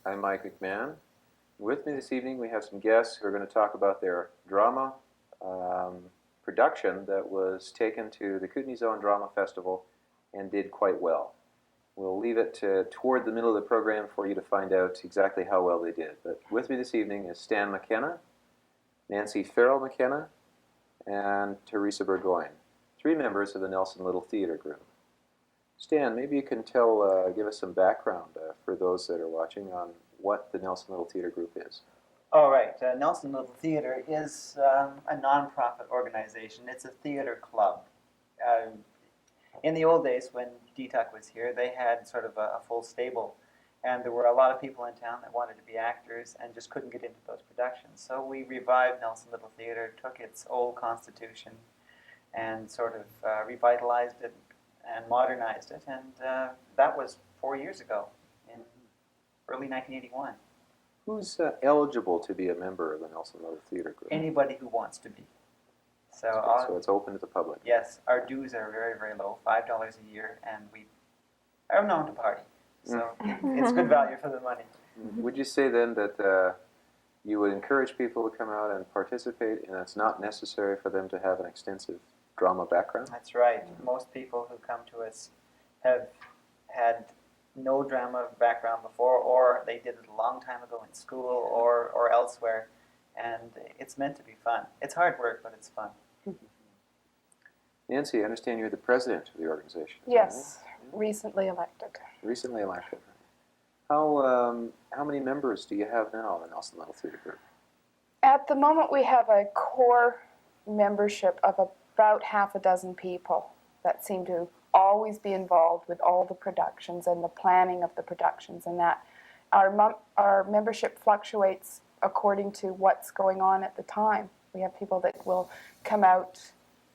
I'm Mike McMann. With me this evening we have some guests who are going to talk about their drama production that was taken to the Kootenai Zone Drama Festival and did quite well. We'll leave it toward the middle of the program for you to find out exactly how well they did. But with me this evening is Stan McKenna, Nancy Farrell McKenna, and Teresa Burgoyne, three members of the Nelson Little Theatre Group. Stan, maybe you can give us some background for those that are watching on what the Nelson Little Theatre Group is. All right. Nelson Little Theatre is a non-profit organization. It's a theatre club. In the old days, when DTUC was here, they had sort of a full stable, and there were a lot of people in town that wanted to be actors and just couldn't get into those productions. So we revived Nelson Little Theatre, took its old constitution, and sort of revitalized it and modernized it, and that was 4 years ago, in early 1981. Who's eligible to be a member of the Nelson Little Theatre Group? Anybody who wants to be. So it's open to the public. Yes, our dues are very, very low, $5 a year, and we are known to party. So it's good value for the money. Would you say then that you would encourage people to come out and participate, and it's not necessary for them to have an extensive drama background? That's right. Most people who come to us have had no drama background before, or they did it a long time ago in school or elsewhere, and it's meant to be fun. It's hard work, but it's fun. Nancy, I understand you're the president of the organization. Yes, recently elected. Recently elected. How many members do you have now in the Nelson Little Theatre Group? At the moment, we have a core membership of about half a dozen people that seem to always be involved with all the productions and the planning of the productions, and that our membership fluctuates according to what's going on at the time. We have people that will come out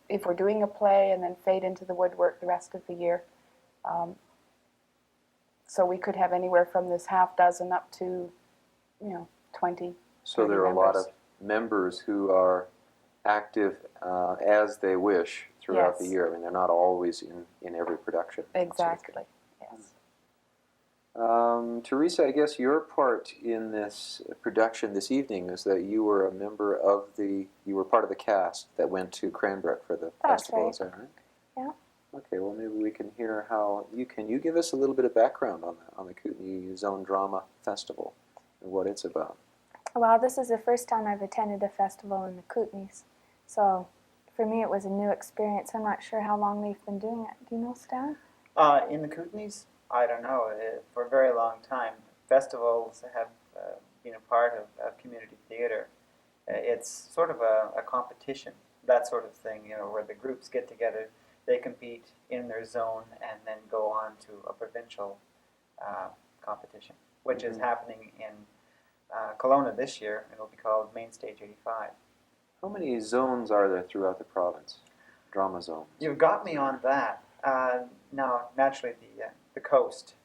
if we're doing a play and then fade into the woodwork the rest of the year. So we could have anywhere from this half dozen up to, 20. So there are a lot of members who are active as they wish throughout the year. I mean, they're not always in every production. Exactly, yes. Teresa, I guess your part in this production this evening is that you were a member of you were part of the cast that went to Cranbrook for the festival, right. Is that right? Yeah. Okay, well maybe we can hear can you give us a little bit of background on the Kootenai Zone Drama Festival and what it's about? Well, this is the first time I've attended a festival in the Kootenays, so for me it was a new experience. I'm not sure how long they've been doing it. Do you know, Stan? In the Kootenays, I don't know. For a very long time, festivals have been a part of community theater. It's sort of a competition, that sort of thing, where the groups get together, they compete in their zone, and then go on to a provincial competition, which is happening in Kelowna this year. It'll be called Main Stage 85. How many zones are there throughout the province? Drama zones? You've got me on that. Now, naturally, the coast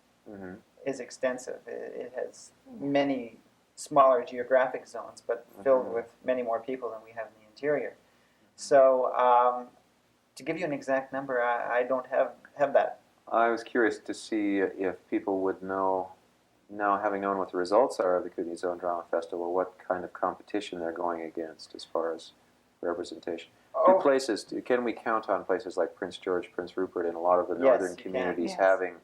is extensive. It has many smaller geographic zones, but filled with many more people than we have in the interior. So, to give you an exact number, I don't have that. I was curious to see if people would know, now having known what the results are of the Kootenai Zone Drama Festival, what kind of competition they're going against as far as representation. Can we count on places like Prince George, Prince Rupert, and a lot of the northern communities having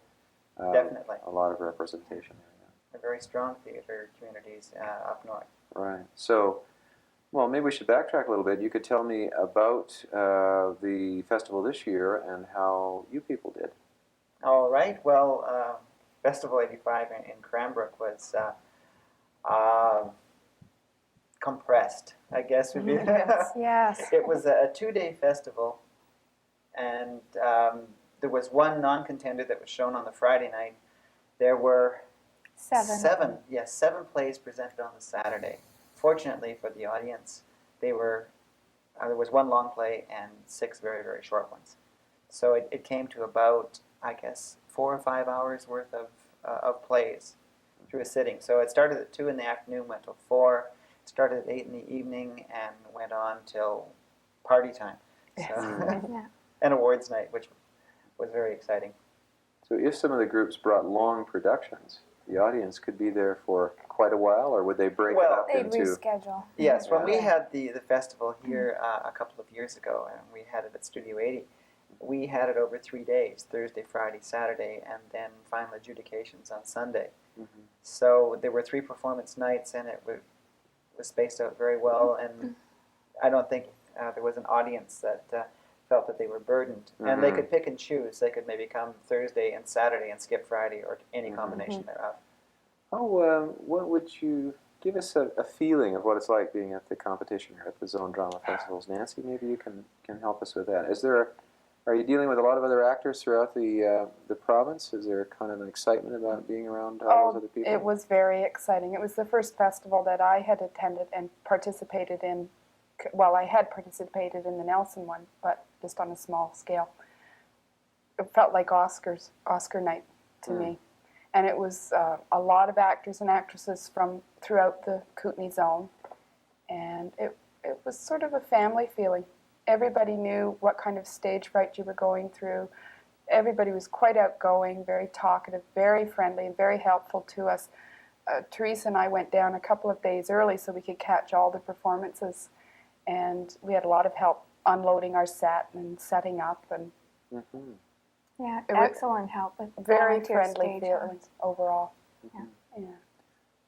Definitely a lot of representation there? They're very strong theater communities up north. Right. So, well, maybe we should backtrack a little bit. You could tell me about the festival this year and how you people did. All right. Well, Festival 85 in Cranbrook was compressed, I guess would be. Yes. It was a 2-day festival, and there was one non-contender that was shown on the Friday night. There were seven plays presented on the Saturday. Fortunately for the audience, there was one long play and 6 very, very short ones. So it came to about, I guess, 4 or 5 hours worth of plays through a sitting. So it started at 2 in the afternoon, went till 4. It started at 8 in the evening and went on till party time. So, and awards night, which was very exciting. So if some of the groups brought long productions, the audience could be there for quite a while, or would they break it Well, up They'd into? reschedule. Yes, when we Yeah. had the festival here a couple of years ago, and we had it at Studio 80, we had it over 3 days, Thursday, Friday, Saturday, and then final adjudications on Sunday. Mhm. So there were 3 performance nights, and it was spaced out very well, and I don't think there was an audience that felt that they were burdened. And they Mhm. could pick and choose. They could maybe come Thursday and Saturday and skip Friday, or any Mhm. combination thereof. What would you give us a feeling of what it's like being at the competition or at the Zone Drama Festivals? Nancy, maybe you can help us with that. Are you dealing with a lot of other actors throughout the province? Is there kind of an excitement about being around all those other people? It was very exciting. It was the first festival that I had attended and participated in. Well, I had participated in the Nelson one, but just on a small scale. It felt like Oscar night to me. And it was a lot of actors and actresses from throughout the Kootenay zone. And it was sort of a family feeling. Everybody knew what kind of stage fright you were going through. Everybody was quite outgoing, very talkative, very friendly, and very helpful to us. Teresa and I went down a couple of days early so we could catch all the performances. And we had a lot of help unloading our set and setting up, and Mhm. Yeah, It was excellent help with very volunteer friendly stage feeling hands. overall. Yeah. Yeah.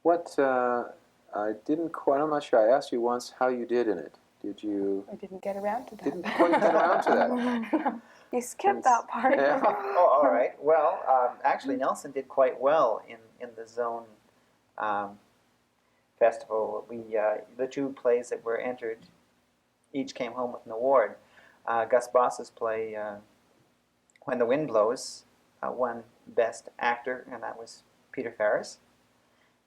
What I didn't quite. I'm not sure. I asked you once how you did in it. Did you? I didn't get around to that. Didn't quite get around to that. You skipped that part. Yeah. Oh, all right. Well, actually, Nelson did quite well in the zone festival. The 2 plays that were entered each came home with an award. Gus Boss's play, When the Wind Blows, won Best Actor, and that was Peter Farris.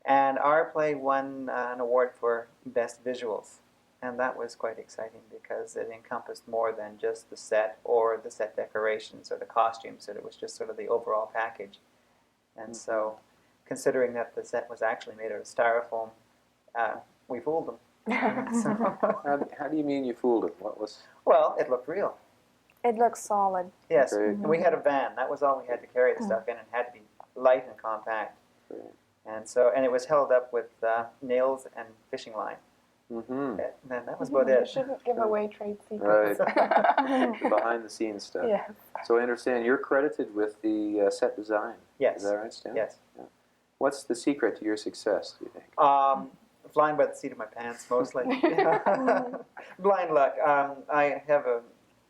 And our play won an award for Best Visuals. And that was quite exciting because it encompassed more than just the set or the set decorations or the costumes. It was just sort of the overall package. And so, considering that the set was actually made out of styrofoam, we fooled them. So, How do you mean you fooled him? What was? well, it looked real. It looks solid. Yes, Great. and we had a van. That was all we had to carry the stuff in, and had to be light and compact. Great. And it was held up with nails and fishing line. Mm-hmm. And then that was about You it. shouldn't give away trade Right. secrets. The behind the scenes stuff. Yeah. So I understand you're credited with the set design. Yes. Is that right, Stan? Yes. Yeah. What's the secret to your success, do you think? Flying by the seat of my pants, mostly. Blind luck. I have a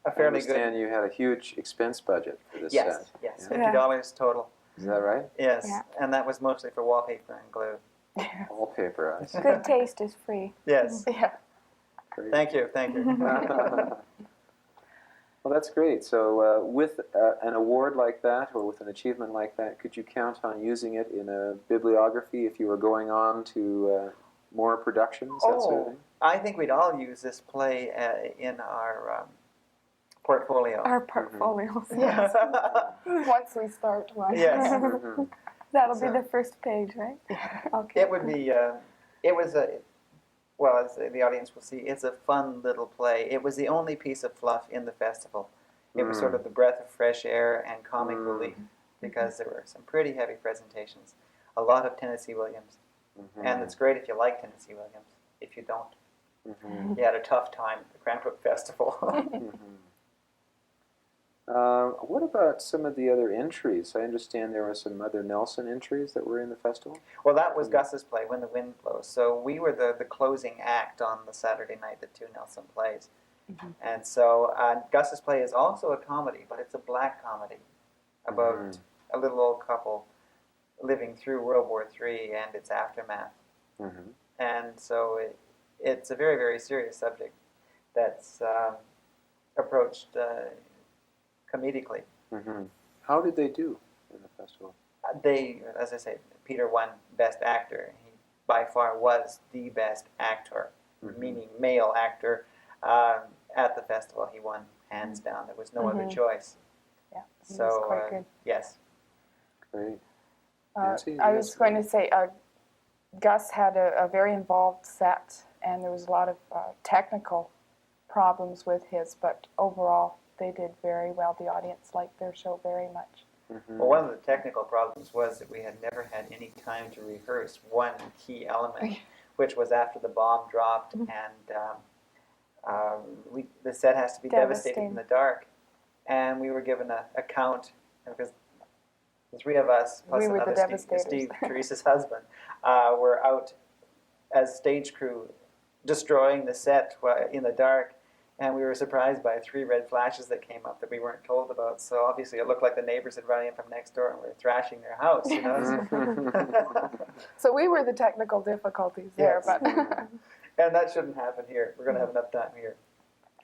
I fairly understand good. you had a huge expense budget for this Yes, set. yes, Yeah. $50 total. Is that right? Yes, Yeah. and that was mostly for wallpaper and glue. Wallpaper, I see. Good taste is free. Yes. Yeah. Great. Thank you. Thank you. Well, that's great. So with an award like that or with an achievement like that, could you count on using it in a bibliography if you were going on to more productions, that sort of thing? I think we'd all use this play in our portfolio. Our portfolios. Yes. Once we start one. Yes. Mhm. That'll So- be the first page, right? Okay. It would be. It was a. Well, as the audience will see, it's a fun little play. It was the only piece of fluff in the festival. It was sort of the breath of fresh air and comic relief because there were some pretty heavy presentations. A lot of Tennessee Williams. Mhm. And it's great if you like Tennessee Williams. If you don't, Mhm. you had a tough time at the Cranbrook Festival. Mhm. What about some of the other entries? I understand there were some other Nelson entries that were in the festival. Well, that was Gus's play, When the Wind Blows. So we were the closing act on the Saturday night, the 2 Nelson plays. And so Gus's play is also a comedy, but it's a black comedy about a little old couple living through World War III and its aftermath. Mm-hmm. And so it's a very, very serious subject that's approached comedically. Mm-hmm. How did they do in the festival? They, as I say, Peter won Best Actor. He by far was the best actor, meaning male actor, at the festival. He won hands down. There was no other choice. Yeah, he So was quite good. yes, Great. I Nancy, was yes? going to say, Gus had a very involved set, and there was a lot of technical problems with his, but overall they did very well. The audience liked their show very much. Mhm. Well, one of the technical problems was that we had never had any time to rehearse one key element, which was after the bomb dropped, and the set has to be devastated in the dark. And we were given a count, because the three of us, plus We were the another devastators. Steve, Teresa's husband, were out as stage crew destroying the set in the dark. And we were surprised by 3 red flashes that came up that we weren't told about. So obviously it looked like the neighbors had run in from next door and were thrashing their house, you know. So we were the technical difficulties there, Yes. but And that shouldn't happen here. We're going to have enough time here.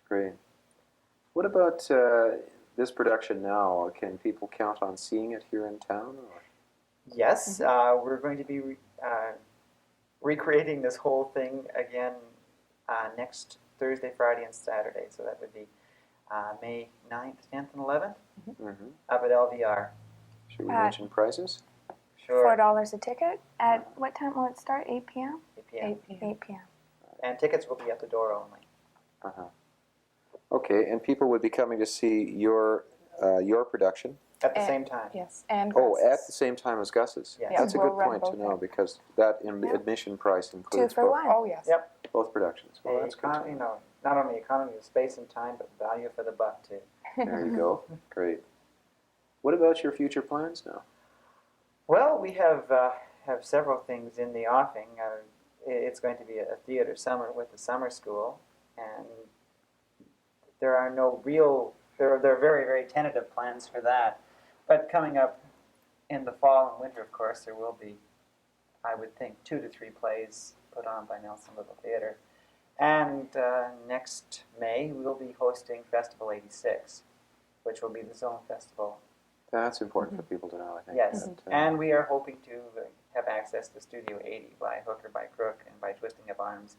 Great. What about this production now? Can people count on seeing it here in town? Or? Yes, we're going to be recreating this whole thing again next Thursday, Friday, and Saturday. So that would be May 9th, 10th, and 11th Mm-hmm. up at LVR. Should we mention prices? Sure. $4 a ticket. At what time will it start? 8 p.m. 8 p.m. 8 p.m. And tickets will be at the door only. Uh-huh. Okay, and people would be coming to see your production. At the same time. yes, and Oh, Gus's. at the same time as Gus's. Yes. That's a We'll good run point to both know ends. because that Yeah. admission price 2 includes for both, 1. Oh, yes. Yep. both productions. Well, that's good. To You know. know, not only economy of space and time, but value for the buck too. There you go. Great. What about your future plans now? Well, we have several things in the offing. It's going to be a theater summer with the summer school, and there are no real. There are very, very tentative plans for that. But coming up in the fall and winter, of course, there will be, I would think, 2 to 3 plays put on by Nelson Little Theatre. And next May, we'll be hosting Festival 86, which will be the Zone Festival. That's important for people to know, I think. Yes, that, and we are hoping to have access to Studio 80 by hook or by crook and by twisting of arms.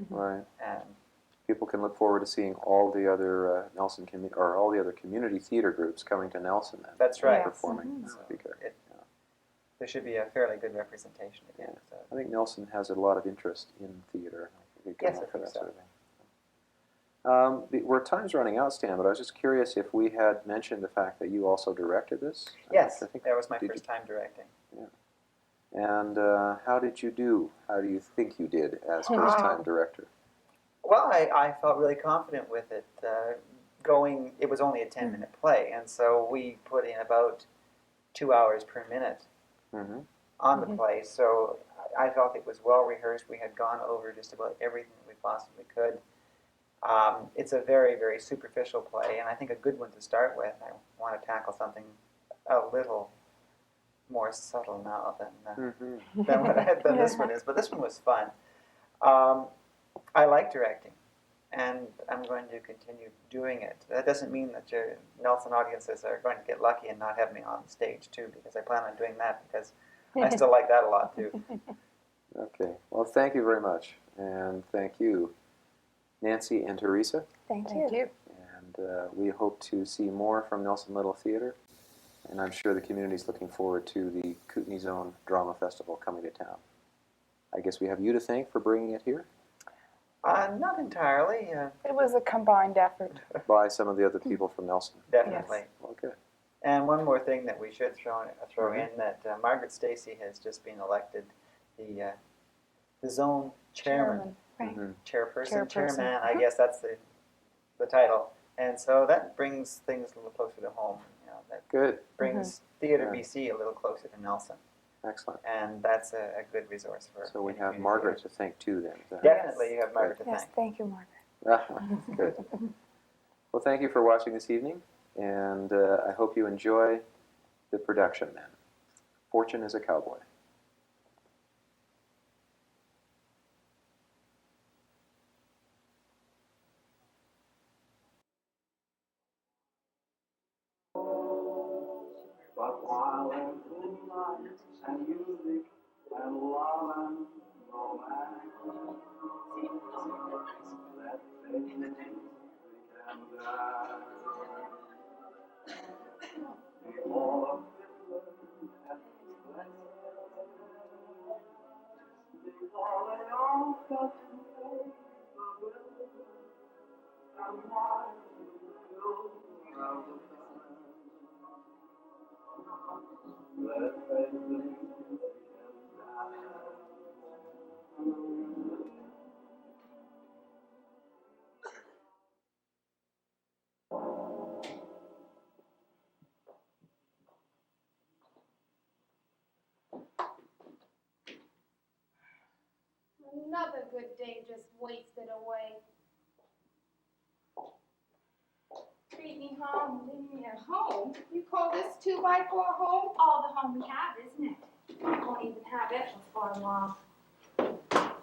Right. And People can look forward to seeing all the other all the other community theater groups coming to Nelson then. That's right. Performing. Yes. That would be good. there should be a fairly good representation again. So. I think Nelson has a lot of interest in theater. Yes, I think so. Were time's running out, Stan, but I was just curious if we had mentioned the fact that you also directed this. Yes, I think, that was my did first time directing. And how did you do? How do you think you did as first-time director? Well, I felt really confident with it. It was only a 10-minute play, and so we put in about 2 hours per minute Mm-hmm. on the play. So I felt it was well rehearsed. We had gone over just about everything that we possibly could. It's a very, very superficial play, and I think a good one to start with. I want to tackle something a little more subtle now than this one is, but this one was fun. I like directing, and I'm going to continue doing it. That doesn't mean that your Nelson audiences are going to get lucky and not have me on the stage too, because I plan on doing that because I still like that a lot too. Okay. Well, thank you very much, and thank you, Nancy and Teresa. Thank Thank you. you. And we hope to see more from Nelson Little Theatre. And I'm sure the community is looking forward to the Kootenai Zone Drama Festival coming to town. I guess we have you to thank for bringing it here Not entirely, It was a combined effort. by some of the other people from Nelson. definitely. Well, good. And one more thing that we should throw in, that Margaret Stacy has just been elected the zone chairman. Right. Mhm. Chairperson, Chairperson. chairman, I guess that's the title. And so that brings things a little closer to home. You know, that Good. brings Theatre Yeah. BC a little closer to Nelson. Excellent. And that's a good resource for So we any have community Margaret here. to thank too then. Is that Definitely, you have Margaret to Yes, thank. thank you, Margaret. Good. Well, thank you for watching this evening, and I hope you enjoy the production then. Fortune is a Cowboy. But while there's moonlight and music and love and romance, let things can die. Before a fiddler at his best, before they all got to fade away, and watch the fill of the past. Another good day just wasted away. Treat me home, didn't you? Home? You call this 2x4 home? All the home we have, isn't it? Won't even have it before long.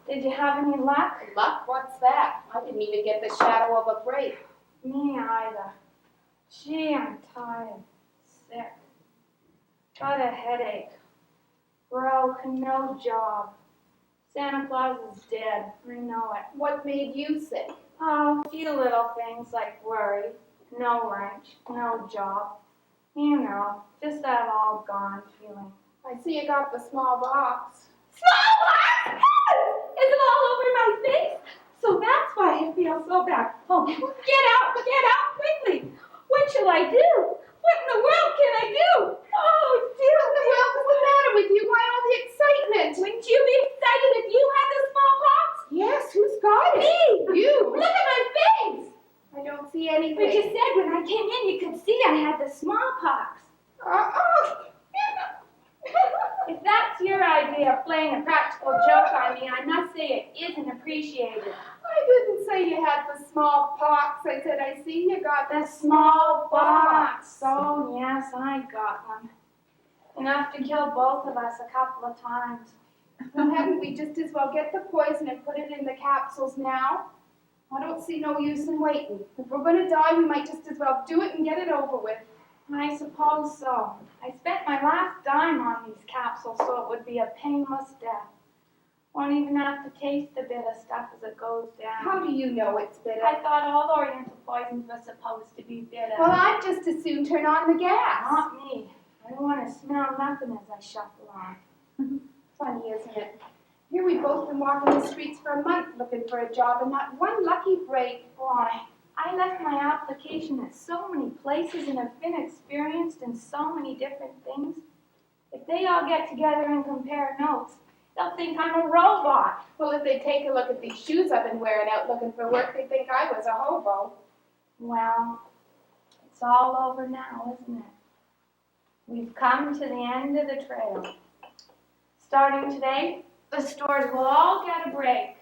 Did you have any luck? Luck? What's that? I didn't even get the shadow of a break. Me either. Gee, I'm tired. Sick. Got a headache. Broke, no job. Santa Claus is dead. I know it. What made you sick? Oh, a few little things like worry, no lunch, no job. You know, just that all gone feeling. I see you got the small box. Small box? Is it all over my face? So that's why I feel so bad. Oh, get out quickly. What shall I do? What in the world can I do? Oh, dear. What the hell is the matter with you? Why all the excitement? Wouldn't you be excited if you had the smallpox? Yes, who's got it? Me. You. Look at my face. I don't see anything. But you said when I came in you could see I had the smallpox. If that's your idea of playing a practical joke on me, I must say it isn't appreciated. I didn't say you had the smallpox. I said I see you got The smallpox. Oh, yes, I got one. Enough to kill both of us a couple of times. Well, hadn't we just as well get the poison and put it in the capsules now? I don't see no use in waiting. If we're going to die, we might just as well do it and get it over with. I suppose so. I spent my last dime on these capsules so it would be a painless death. Won't even have to taste the bitter stuff as it goes down. How do you know it's bitter? I thought all Oriental poisons were supposed to be bitter. Well, I'd just as soon turn on the gas. Not me. I don't want to smell nothing as I shuffle on. Funny, isn't it? Here we've both been walking the streets for a month looking for a job and not one lucky break. Boy, I left my application at so many places and have been experienced in so many different things. If they all get together and compare notes, they'll think I'm a robot. Well, if they take a look at these shoes I've been wearing out looking for work, they'd think I was a hobo. Well, it's all over now, isn't it? We've come to the end of the trail. Starting today, the stores will all get a break.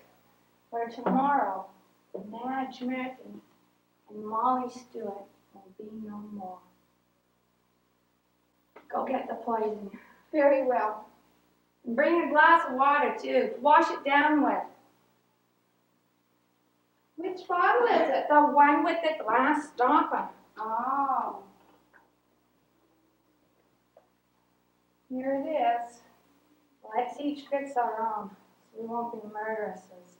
Where tomorrow, Madge Murphy and Molly Stewart will be no more. Go get the poison. Very well. And bring a glass of water, too, to wash it down with. Which bottle is it? The one with the glass stopper. Oh. Here it is. Let's each fix our own, so we won't be murderesses.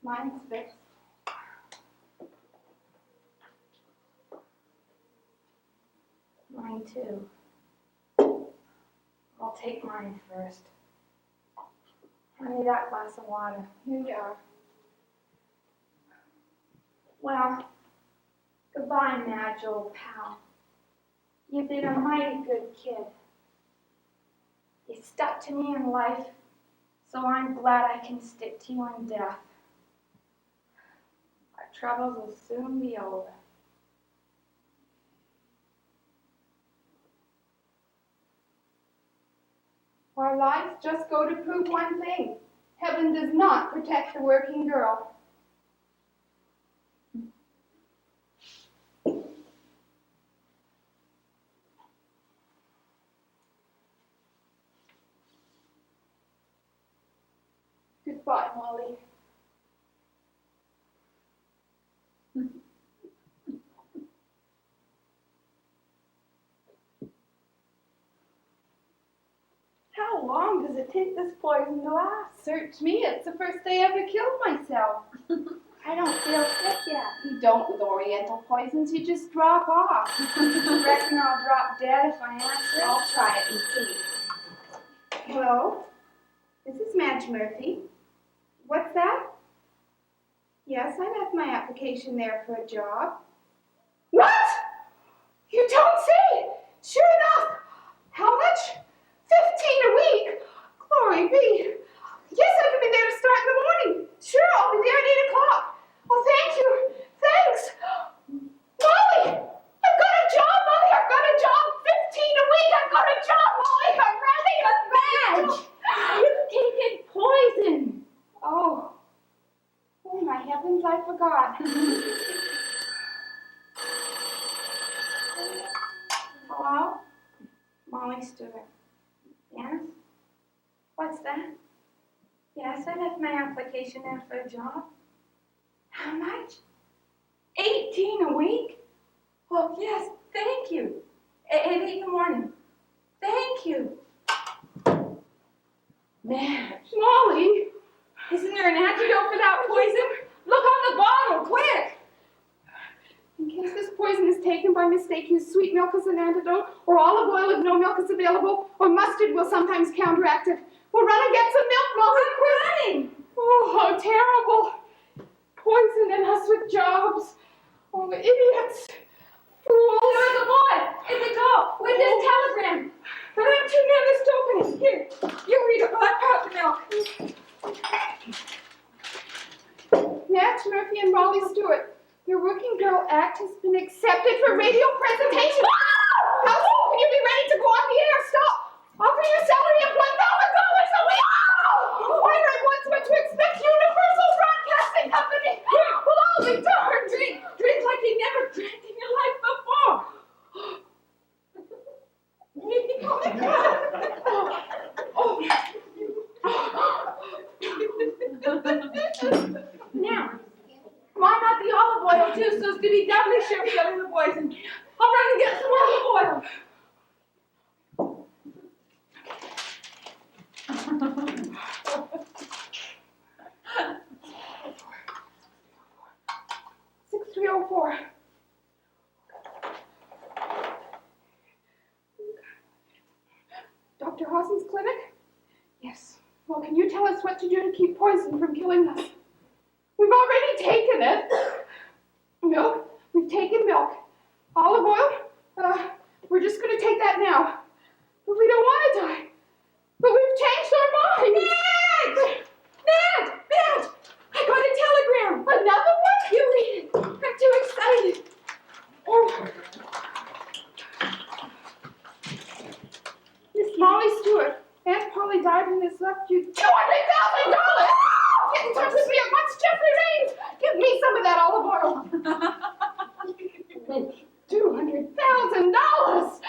Mine's fixed. Mine too. I'll take mine first. I need that glass of water. Here you are. Well, goodbye, Madge, old pal. You've been a mighty good kid. You stuck to me in life, so I'm glad I can stick to you in death. Our troubles will soon be over. Our lives just go to prove one thing. Heaven does not protect the working girl. Goodbye, Molly. How long does it take this poison to last? Search me, it's the first day I ever killed myself. I don't feel sick yet. You don't with Oriental poisons, you just drop off. Reckon I'll drop dead if I answer? I'll try it and see. Hello? This is Madge Murphy. What's that? Yes, I left my application there for a job. What? You don't say! Sure enough! How much? 15 a week? Glory be. Yes, I can be there to start in the morning. Sure, I'll be there at 8 o'clock. Oh, thank you. Thanks. Molly! I've got a job, Molly! I've got a job! 15 a week! I've got a job, Molly! I'm ready! Madge! You've taken poison! Oh. Oh, my heavens, I forgot. Hello? Molly Stewart. Yes? What's that? Yes, I left my application there for a job. How much? 18 a week? Oh, yes, thank you. At 8 in the morning. Thank you. Madge. Molly! Isn't there an antidote for that poison? Look on the bottle, quick! In case this poison is taken by mistake, use sweet milk as an antidote, or olive oil if no milk is available, or mustard will sometimes counteract it. We'll run and get some milk, Molly. I'm running! Oh, how terrible. Poisoning us with jobs. Oh, the idiots. Fools. There's a boy in the door with this telegram. But I'm too nervous to open it. Here, you read it while I pour the milk. Natch Murphy and Molly Stewart, your working girl act has been accepted for radio presentation. How soon can you be ready to go on the air? Stop! Offer your salary of $1,000 a week! I heard once what to expect Universal Broadcasting Company. Well, I'll be darned. Drink like you never drank in your life before. Now, why not the olive oil too, so as to be doubly sure of killing the poison? I'll run and get some olive oil. $6,304. Dr. Hawson's clinic? Yes. Well, can you tell us what to do to keep poison from killing us? We've already taken it. Milk? We've taken milk. Olive oil? We're just going to take that now. But we don't want to die. But we've changed our minds. Madge! Madge! I got a telegram. Another one? You read it. I'm too excited. Oh. Miss Molly Stewart, Aunt Polly died and has left you $200,000! Get in touch with me at once, Jeffrey Raines! Give me some of that olive oil. $200,000!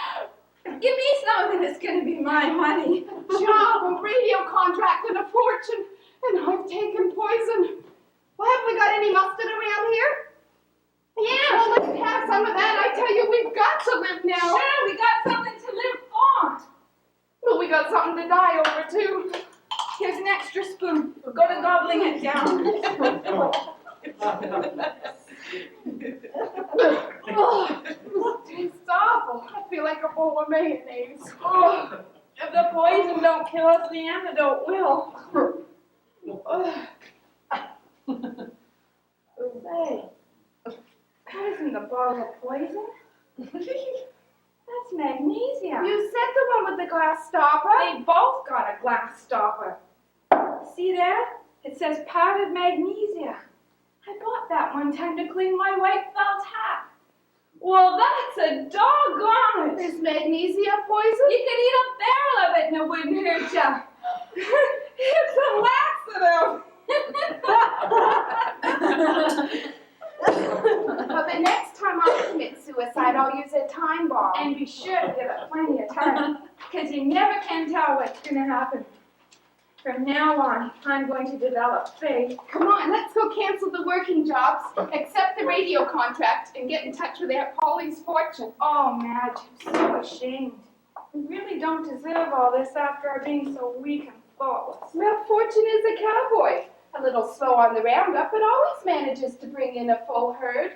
Give me something that's going to be my money. Job, a radio contract, and a fortune. And I've taken poison. Well, have we got any mustard around here? Yeah. Well, let's have some of that. I tell you, we've got to live now. Sure, we got something to live for. Well, we got something to die over, too. Here's an extra spoon. We'll go to gobbling it down. Oh, tastes awful. I feel like a bowl of mayonnaise. Oh, if the poison don't kill us, the antidote will. Hey, what is in the bottle of poison? That's magnesium. You said the one with the glass stopper. They both got a glass stopper. See there? It says powdered magnesia. I bought that one time to clean my white felt hat. Well, that's a doggone it. Is magnesia poison? You could eat a barrel of it and it wouldn't hurt ya. It's a laxative. Well, the next time I commit suicide, I'll use a time bomb. And be sure to give it plenty of time, because you never can tell what's going to happen. From now on, I'm going to develop faith. Come on, let's go cancel the working jobs, accept the radio contract, and get in touch with Aunt Polly's fortune. Oh, Madge, I'm so ashamed. We really don't deserve all this after our being so weak and thoughtless. Well, Fortune is a cowboy. A little slow on the roundup, but always manages to bring in a full herd.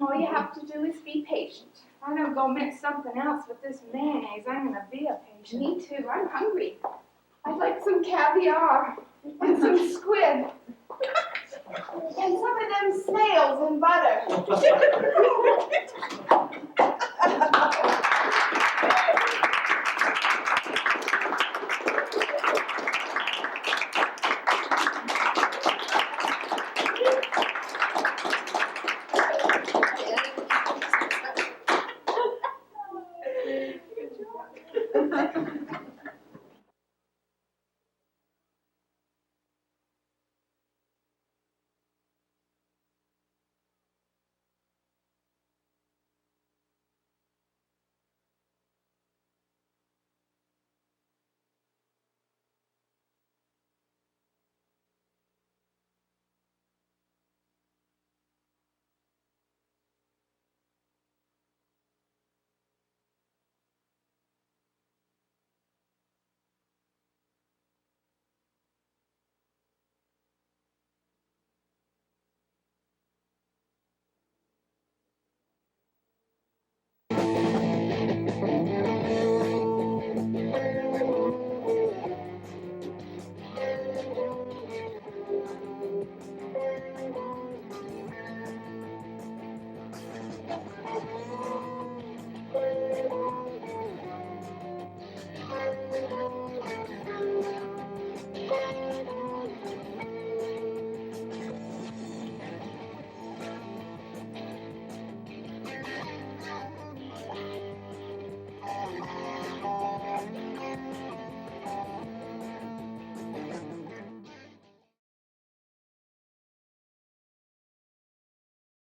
All you have to do is be patient. If I don't go mix something else with this mayonnaise, I'm going to be a patient. Me too, I'm hungry. I'd like some caviar and some squid. And some of them snails and butter.